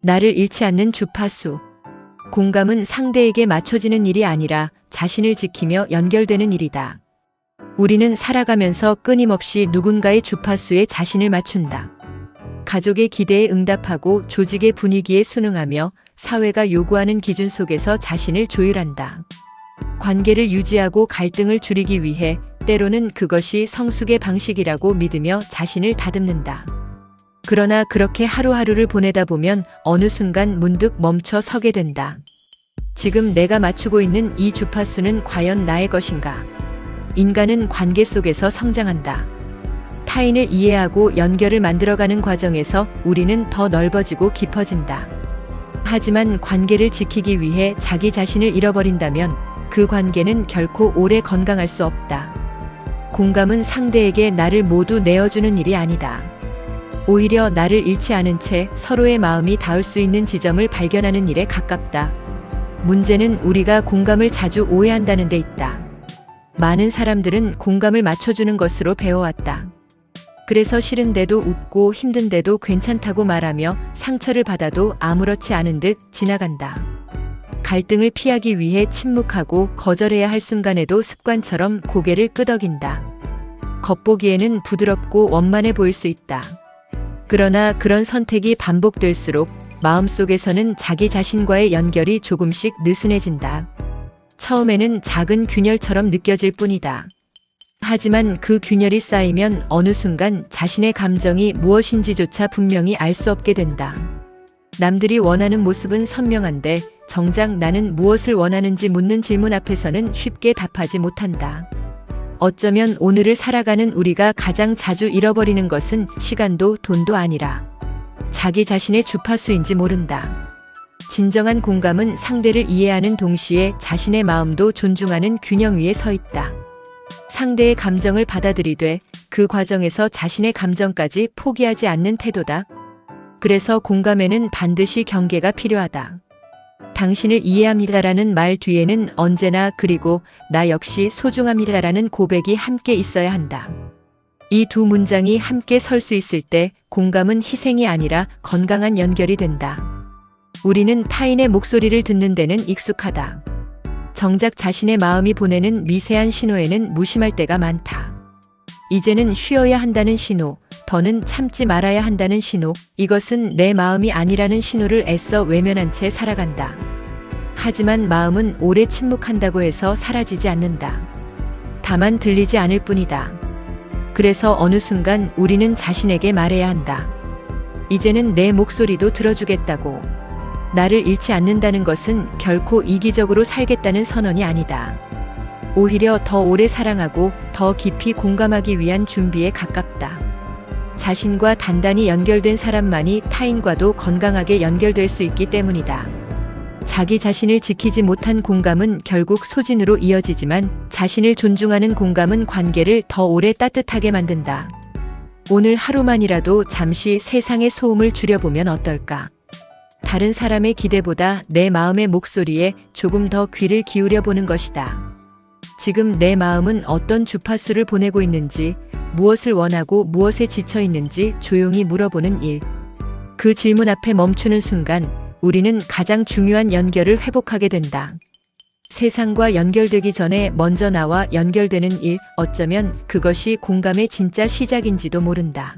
나를 잃지 않는 주파수. 공감은 상대에게 맞춰지는 일이 아니라 자신을 지키며 연결되는 일이다. 우리는 살아가면서 끊임없이 누군가의 주파수에 자신을 맞춘다. 가족의 기대에 응답하고 조직의 분위기에 순응하며 사회가 요구하는 기준 속에서 자신을 조율한다. 관계를 유지하고 갈등을 줄이기 위해 때로는 그것이 성숙의 방식이라고 믿으며 자신을 다듬는다. 그러나 그렇게 하루하루를 보내다 보면 어느 순간 문득 멈춰 서게 된다. 지금 내가 맞추고 있는 이 주파수는 과연 나의 것인가? 인간은 관계 속에서 성장한다. 타인을 이해하고 연결을 만들어가는 과정에서 우리는 더 넓어지고 깊어진다. 하지만 관계를 지키기 위해 자기 자신을 잃어버린다면 그 관계는 결코 오래 건강할 수 없다. 공감은 상대에게 나를 모두 내어주는 일이 아니다. 오히려 나를 잃지 않은 채 서로의 마음이 닿을 수 있는 지점을 발견하는 일에 가깝다. 문제는 우리가 공감을 자주 오해한다는 데 있다. 많은 사람들은 공감을 맞춰주는 것으로 배워왔다. 그래서 싫은데도 웃고 힘든데도 괜찮다고 말하며 상처를 받아도 아무렇지 않은 듯 지나간다. 갈등을 피하기 위해 침묵하고 거절해야 할 순간에도 습관처럼 고개를 끄덕인다. 겉보기에는 부드럽고 원만해 보일 수 있다. 그러나 그런 선택이 반복될수록 마음속에서는 자기 자신과의 연결이 조금씩 느슨해진다. 처음에는 작은 균열처럼 느껴질 뿐이다. 하지만 그 균열이 쌓이면 어느 순간 자신의 감정이 무엇인지조차 분명히 알 수 없게 된다. 남들이 원하는 모습은 선명한데 정작 나는 무엇을 원하는지 묻는 질문 앞에서는 쉽게 답하지 못한다. 어쩌면 오늘을 살아가는 우리가 가장 자주 잃어버리는 것은 시간도 돈도 아니라 자기 자신의 주파수인지 모른다. 진정한 공감은 상대를 이해하는 동시에 자신의 마음도 존중하는 균형 위에 서 있다. 상대의 감정을 받아들이되 그 과정에서 자신의 감정까지 포기하지 않는 태도다. 그래서 공감에는 반드시 경계가 필요하다. 당신을 이해합니다라는 말 뒤에는 언제나 그리고 나 역시 소중합니다라는 고백이 함께 있어야 한다. 이 두 문장이 함께 설 수 있을 때 공감은 희생이 아니라 건강한 연결이 된다. 우리는 타인의 목소리를 듣는 데는 익숙하다. 정작 자신의 마음이 보내는 미세한 신호에는 무심할 때가 많다. 이제는 쉬어야 한다는 신호, 더는 참지 말아야 한다는 신호, 이것은 내 마음이 아니라는 신호를 애써 외면한 채 살아간다. 하지만 마음은 오래 침묵한다고 해서 사라지지 않는다. 다만 들리지 않을 뿐이다. 그래서 어느 순간 우리는 자신에게 말해야 한다. 이제는 내 목소리도 들어주겠다고. 나를 잃지 않는다는 것은 결코 이기적으로 살겠다는 선언이 아니다. 오히려 더 오래 사랑하고 더 깊이 공감하기 위한 준비에 가깝다. 자신과 단단히 연결된 사람만이 타인과도 건강하게 연결될 수 있기 때문이다. 자기 자신을 지키지 못한 공감은 결국 소진으로 이어지지만 자신을 존중하는 공감은 관계를 더 오래 따뜻하게 만든다. 오늘 하루만이라도 잠시 세상의 소음을 줄여보면 어떨까? 다른 사람의 기대보다 내 마음의 목소리에 조금 더 귀를 기울여 보는 것이다. 지금 내 마음은 어떤 주파수를 보내고 있는지, 무엇을 원하고 무엇에 지쳐 있는지 조용히 물어보는 일. 그 질문 앞에 멈추는 순간 우리는 가장 중요한 연결을 회복하게 된다. 세상과 연결되기 전에 먼저 나와 연결되는 일, 어쩌면 그것이 공감의 진짜 시작인지도 모른다.